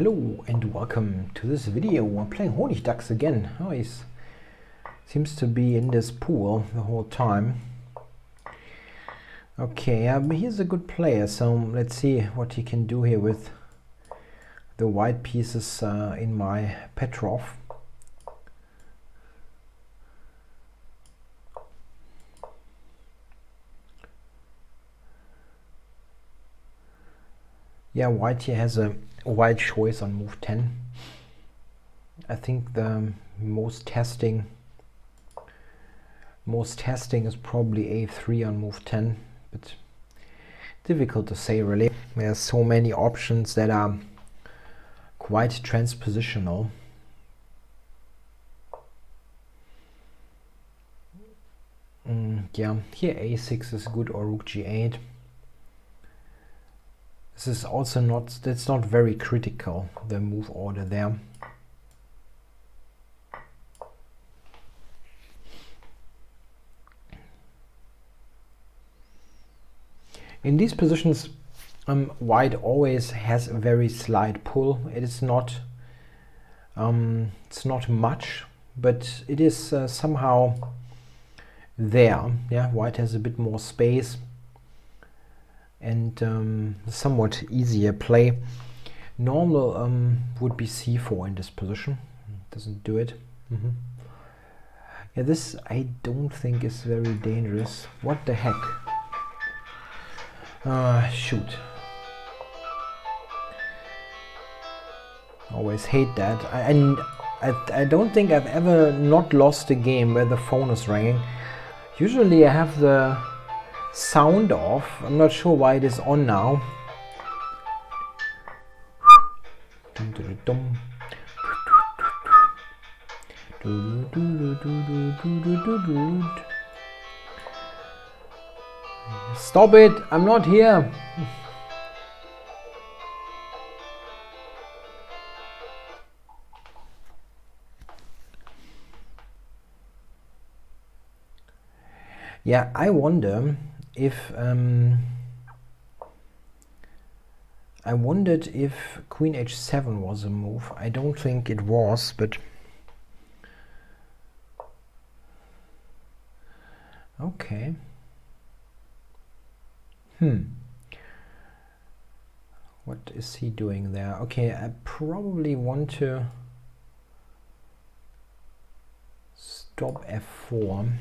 Hello and welcome to this video. I'm playing Honigdachs again. Oh, he seems to be in this pool the whole time. Okay, he's a good player, so let's see what he can do here with the white pieces in my Petroff. Yeah, white here has a wide choice on move 10. I think the most testing is probably a3 on move 10, but difficult to say really. There's so many options that are quite transpositional. Yeah, here a6 is good, or rook g8. This is also that's not very critical, the move order there. In these positions, white always has a very slight pull. It is not, it's not much, but it is somehow there. Yeah, white has a bit more space and somewhat easier play. Normal would be c4 in this position. Doesn't do it. Yeah, this I don't think is very dangerous. What the heck? Shoot. Always hate that. I don't think I've ever not lost a game where the phone is ringing. Usually I have the sound off. I'm not sure why it is on now. Stop it! I'm not here! Yeah, I wonder if I wondered if Queen h7 was a move. I don't think it was, but okay. What is he doing there? Okay, I probably want to stop f4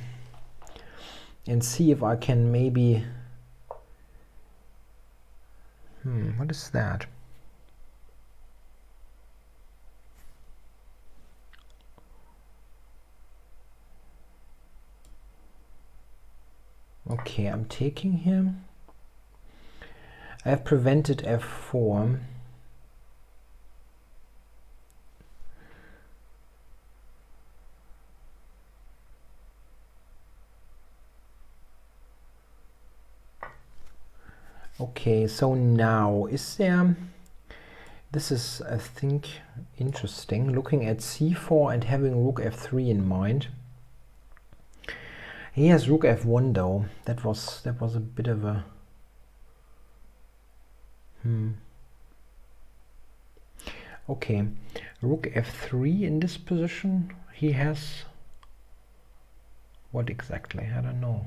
and see if I can maybe... what is that? Okay, I'm taking him. I have prevented f4. Okay, so now is there... This is, I think, interesting. Looking at c4 and having rook f3 in mind. He has rook f1 though. That was a bit of a... Okay, rook f3 in this position. He has... What exactly? I don't know.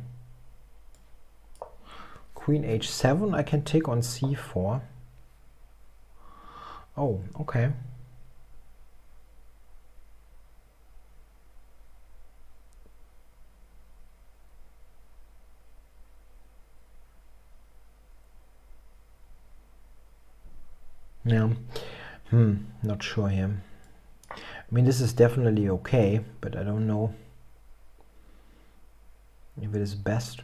Queen h7 I can take on c4. Oh, okay. Yeah, not sure here. I mean, this is definitely okay, but I don't know if it is best.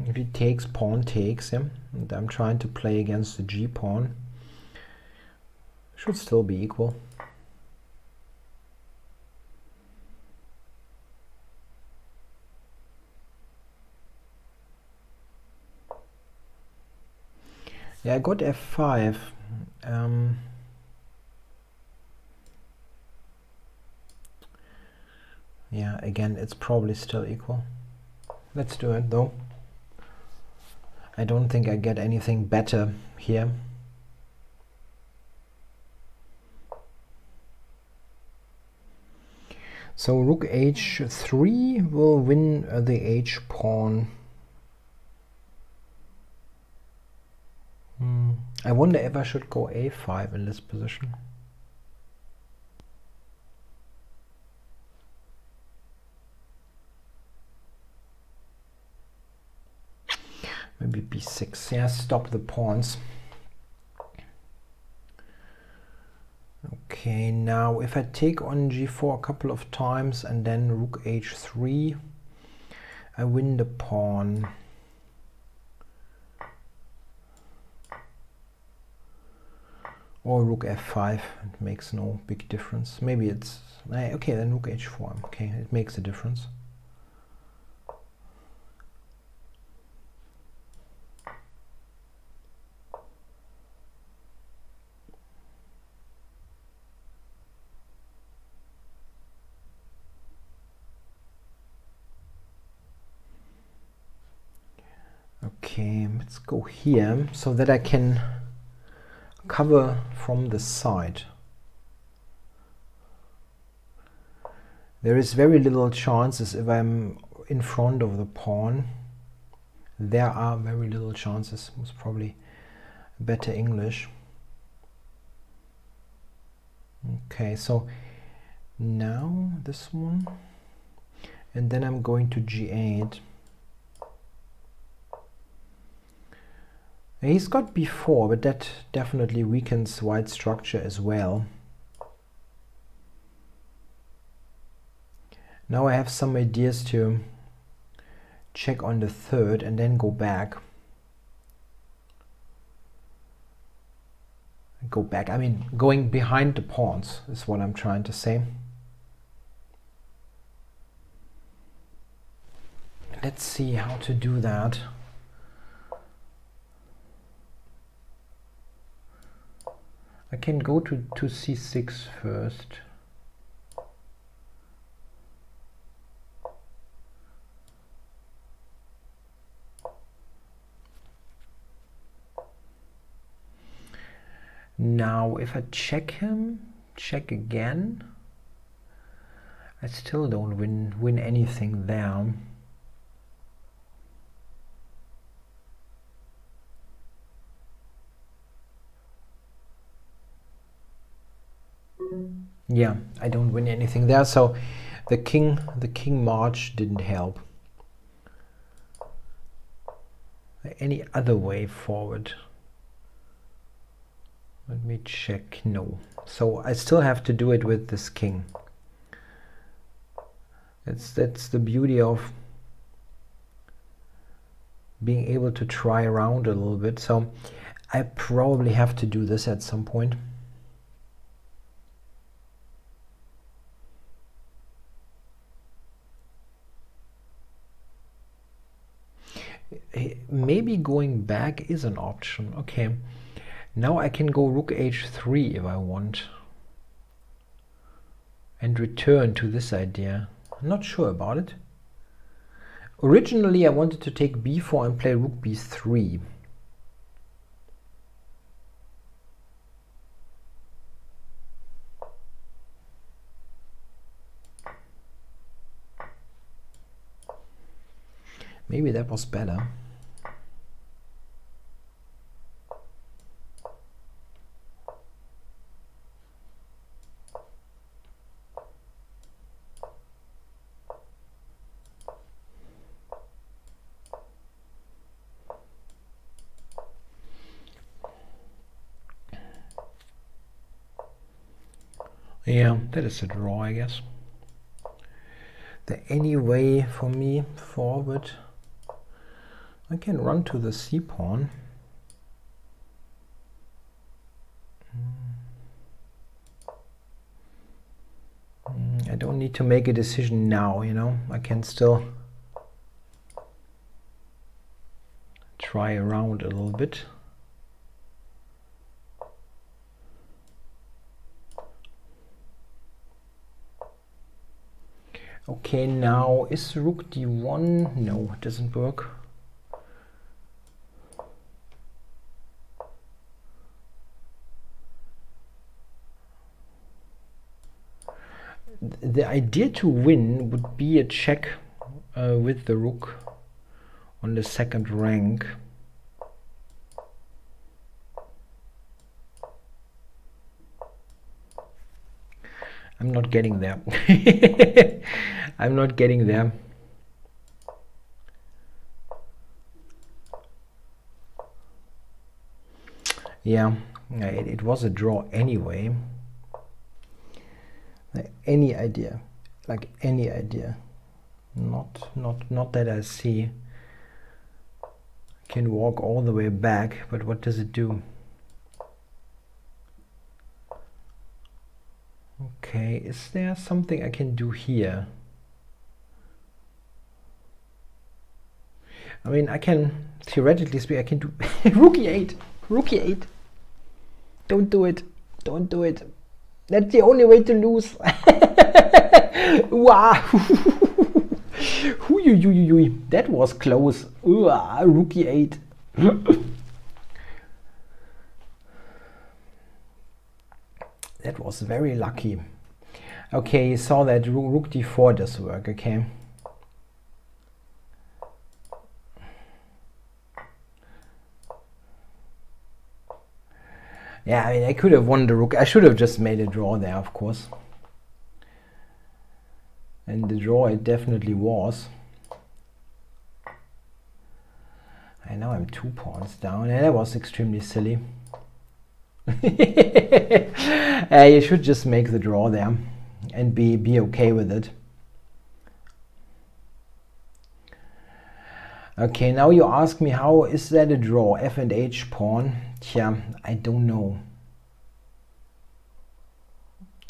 If he takes, pawn takes him, and I'm trying to play against the g pawn. Should still be equal. Yeah, I got f5. Yeah, again, it's probably still equal. Let's do it though. I don't think I get anything better here. So rook h3 will win the h pawn. I wonder if I should go a5 in this position. Maybe b6. Yeah, stop the pawns. Okay, now if I take on g4 a couple of times and then rook h3, I win the pawn. Or rook f5, it makes no big difference. Maybe it's okay, then rook h4. Okay, it makes a difference. Okay, let's go here so that I can cover from the side. There is very little chances if I'm in front of the pawn. There are very little chances. Was probably better English. Okay, so now this one, and then I'm going to g8. He's got b4, but that definitely weakens white structure as well. Now I have some ideas to check on the third and then go back. I mean, going behind the pawns is what I'm trying to say. Let's see how to do that. I can go to c6 first. Now if I check him, check again, I still don't win anything there. Yeah, I don't win anything there, so the king march didn't help. Any other way forward? Let me check. No. So I still have to do it with this king. That's the beauty of being able to try around a little bit. So I probably have to do this at some point. Maybe going back is an option. Okay, now I can go rook h3 if I want and return to this idea. I'm not sure about it. Originally I wanted to take b4 and play rook b3. Maybe that was better. Yeah, that is a draw, I guess. There any way for me forward? I can run to the c pawn. I don't need to make a decision now, you know. I can still try around a little bit. Okay, now is rook d1? No, it doesn't work. The idea to win would be a check with the rook on the second rank. I'm not getting there. I'm not getting there. Yeah, it was a draw anyway. Any idea? Like any idea? Not that I see. Can walk all the way back, but what does it do? Okay, is there something I can do here? I mean, I can, theoretically speak, I can do rook e8, rook e8. Don't do it, don't do it. That's the only way to lose. Wow. That was close. Rook e8. That was very lucky. Okay, you saw that rook d4 does work, okay. Yeah, I mean, I could have won the rook. I should have just made a draw there, of course. And the draw it definitely was. And now I'm 2 pawns down. And that was extremely silly. You should just make the draw there and be okay with it. Okay, now you ask me, how is that a draw? F and H pawn? Tja, I don't know.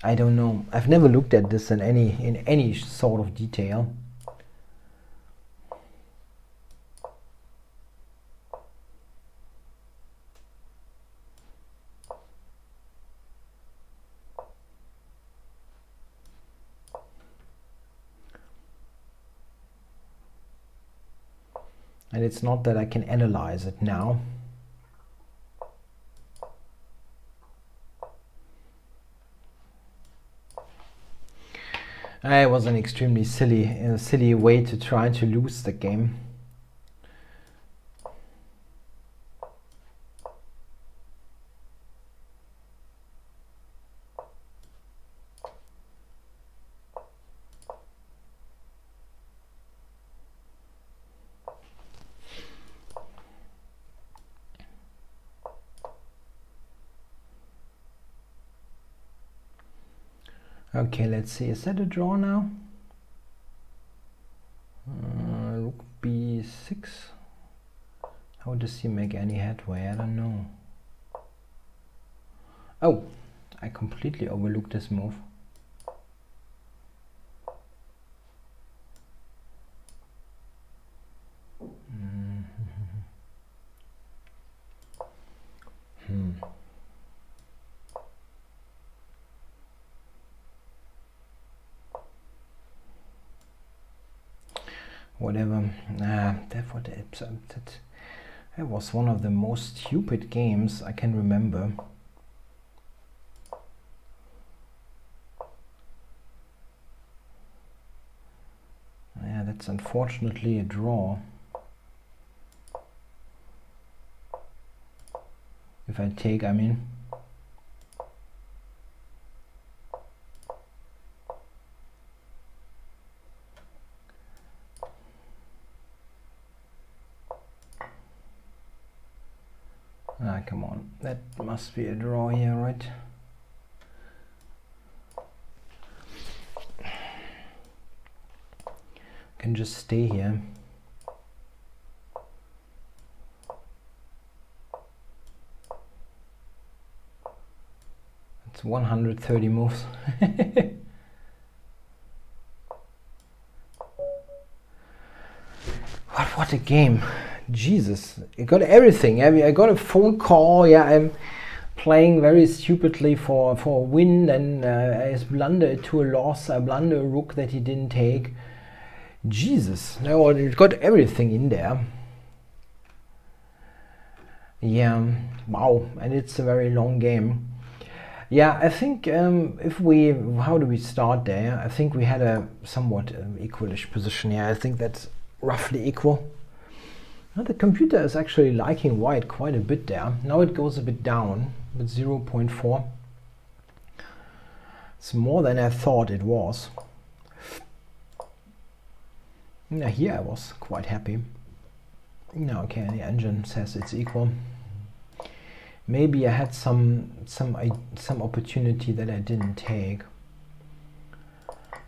I don't know. I've never looked at this in any sort of detail. And it's not that I can analyze it now. It was an extremely silly way to try to lose the game. Okay, let's see. Is that a draw now? Rook b6. How does he make any headway? I don't know. Oh, I completely overlooked this move. Whatever. That was one of the most stupid games I can remember. Yeah, that's unfortunately a draw. If I take, I mean. Ah, come on. That must be a draw here, right? Can just stay here. It's 130 moves. What a game. Jesus, I got everything. I got a phone call. Yeah, I'm playing very stupidly for a win, and I blunder it to a loss. I blunder a rook that he didn't take. Jesus, no, it got everything in there. Yeah, wow, and it's a very long game. Yeah, I think how do we start there? I think we had a somewhat equalish position. Yeah, I think that's roughly equal. Now the computer is actually liking white quite a bit there. Now it goes a bit down with 0.4. It's more than I thought it was. Now here I was quite happy. Now okay, the engine says it's equal. Maybe I had some opportunity that I didn't take.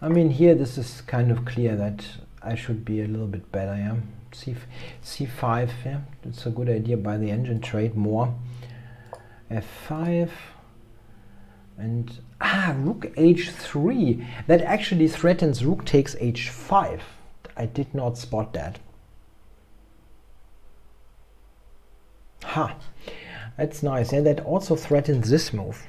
I mean, here this is kind of clear that I should be a little bit better. Yeah, C5. Yeah, it's a good idea by the engine trade more. F5 and rook H3. That actually threatens rook takes H5. I did not spot that. Ha. That's nice, and that also threatens this move.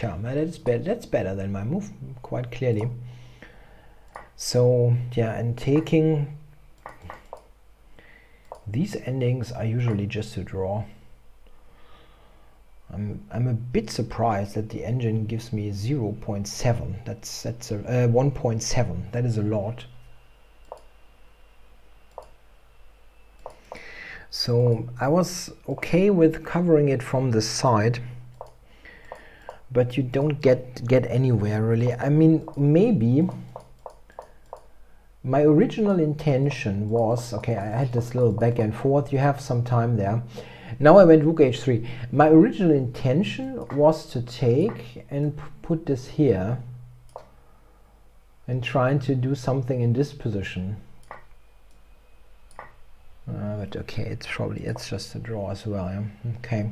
Yeah, that's better than my move, quite clearly. So yeah, and taking these endings are usually just a draw. I'm a bit surprised that the engine gives me 0.7. That's a 1.7. That is a lot. So I was okay with covering it from the side, but you don't get anywhere really. I mean, maybe my original intention was, okay, I had this little back and forth, you have some time there. Now I went rook h3. My original intention was to take and put this here and trying to do something in this position. But okay, it's just a draw as well. Yeah? Okay.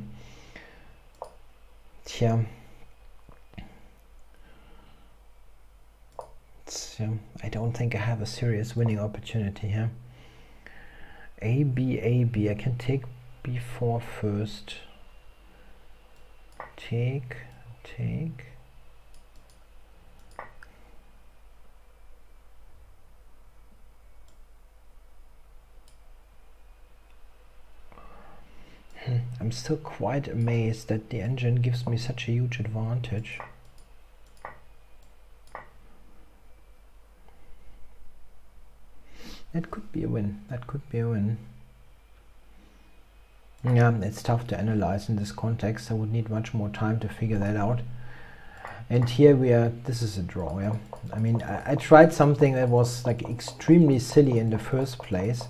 Yeah. I don't think I have a serious winning opportunity here. A, B, A, B. I can take B4 first. Take. I'm still quite amazed that the engine gives me such a huge advantage. That could be a win. That could be a win. Yeah, it's tough to analyze in this context. I would need much more time to figure that out. And here this is a draw, yeah. I mean, I tried something that was like extremely silly in the first place.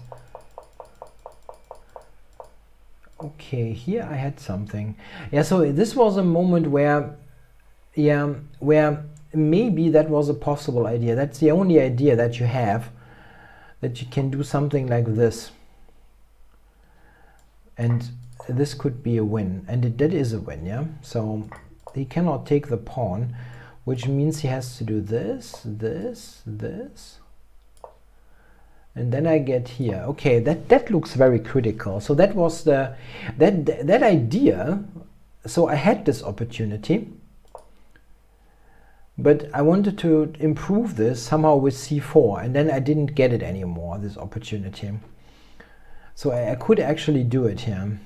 Okay, here I had something. Yeah, so this was a moment where maybe that was a possible idea. That's the only idea that you have, that you can do something like this. And this could be a win, and that is a win, yeah? So he cannot take the pawn, which means he has to do this, this, this. And then I get here. Okay, that looks very critical. So that was that idea. So I had this opportunity, but I wanted to improve this somehow with c4, and then I didn't get it anymore, this opportunity. So I could actually do it here.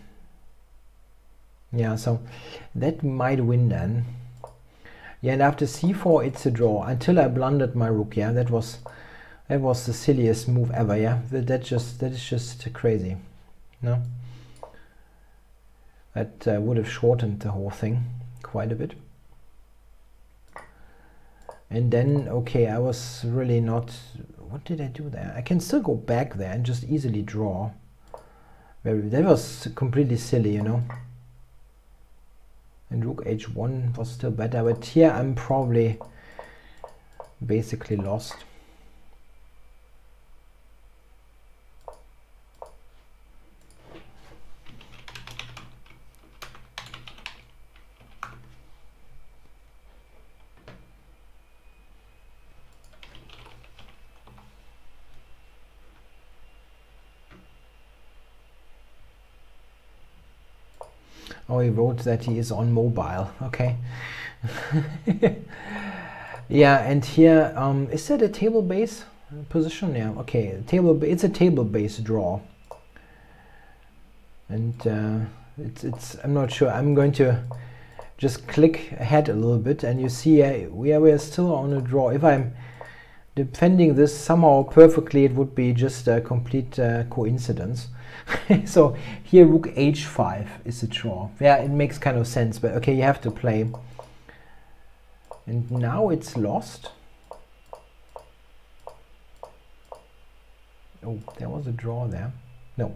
Yeah, so that might win then. Yeah, and after c4 it's a draw until I blundered my rook. Yeah, that was the silliest move ever. Yeah, that is just crazy. No, that would have shortened the whole thing quite a bit. And then, okay, I was really not... What did I do there? I can still go back there and just easily draw. That was completely silly, you know. And rook h1 was still better, but here I'm probably basically lost. Oh, he wrote that he is on mobile. Okay. Yeah, and here, is that a table base position? Yeah, okay. It's a table base draw. And it's I'm not sure. I'm going to just click ahead a little bit, and you see we're still on a draw. If I'm defending this somehow perfectly, it would be just a complete coincidence. So here rook h5 is a draw. Yeah, it makes kind of sense, but okay, you have to play. And now it's lost. Oh, there was a draw there. No.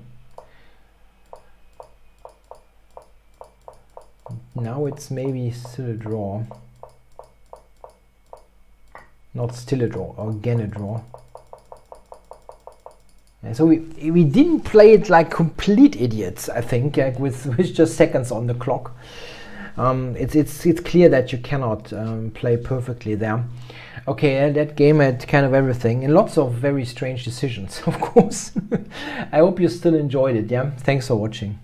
Now it's maybe still a draw. Not still a draw, or again a draw. And so we didn't play it like complete idiots, I think, with just seconds on the clock. It's clear that you cannot play perfectly there. Okay, that game had kind of everything and lots of very strange decisions, of course. I hope you still enjoyed it. Yeah, thanks for watching.